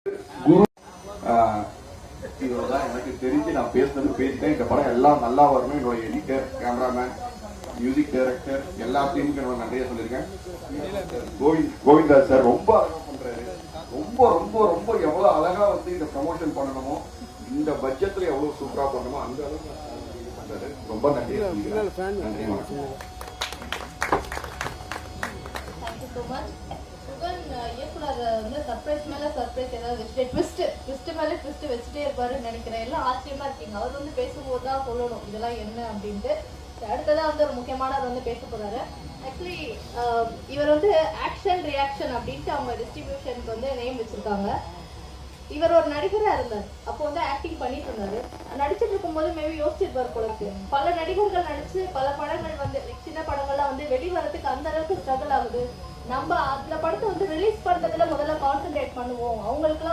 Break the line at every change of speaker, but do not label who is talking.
குரு இதுதான் எனக்கு தெரிஞ்சு நான் பேசிட்டேன். இந்த படம் எல்லாம் நல்லா வரணும். என்னோட எடிட்டர், கேமராமேன், மியூசிக் டைரக்டர் எல்லாத்தையும் நான் நிறைய சொல்லியிருக்கேன். கோவிந்தா சார் ரொம்ப அழகா பண்றாரு. ரொம்ப ரொம்ப ரொம்ப எவ்வளவு அழகா இந்த ப்ரமோஷன் பண்ணணுமோ, இந்த பட்ஜெட்ல எவ்வளவு சூப்பரா பண்ணணுமோ அந்த அளவுக்கு பண்றாரு. ரொம்ப நன்றி. நன்றி.
இயக்குனர் சர்ப்ரைஸ் மேல சர்ப்ரைஸ் ஏதாவது வச்சுட்டு ட்விஸ்ட் மேல ட்விஸ்ட் வச்சுட்டே இருப்பாருன்னு நினைக்கிறேன். எல்லாம் ஆச்சரியமா இருக்கீங்க. அவர் பேசும்போது தான் சொல்லணும் இதெல்லாம் என்ன அப்படின்ட்டு. அடுத்ததான் ஒரு முக்கியமானவர் பேச போறாரு. ஆக்சுவலி இவர் ஆக்ஷன் ரியாக்ஷன் அப்படின்ட்டு அவங்க டிஸ்ட்ரிபியூஷனுக்கு நேம் வச்சிருக்காங்க. இவர் ஒரு நடிகரா இருந்தார். அப்போ ஆக்டிங் பண்ணிட்டு இருந்தாரு. நடிச்சிட்டு இருக்கும்போது மேபி யோசிச்சிருப்பார் போல இருக்கு. பல நடிகர்கள் நடிச்சு பல படங்கள் சின்ன படங்கள்லாம் வெளிவரத்துக்கு அந்த அளவுக்கு ஸ்ட்ரகிள் ஆகுது. நம்ம அந்த படத்தை ரிலீஸ் பண்றதுல முதல்ல கான்சென்ட்ரேட் பண்ணுவோம். அவங்களுக்குலாம்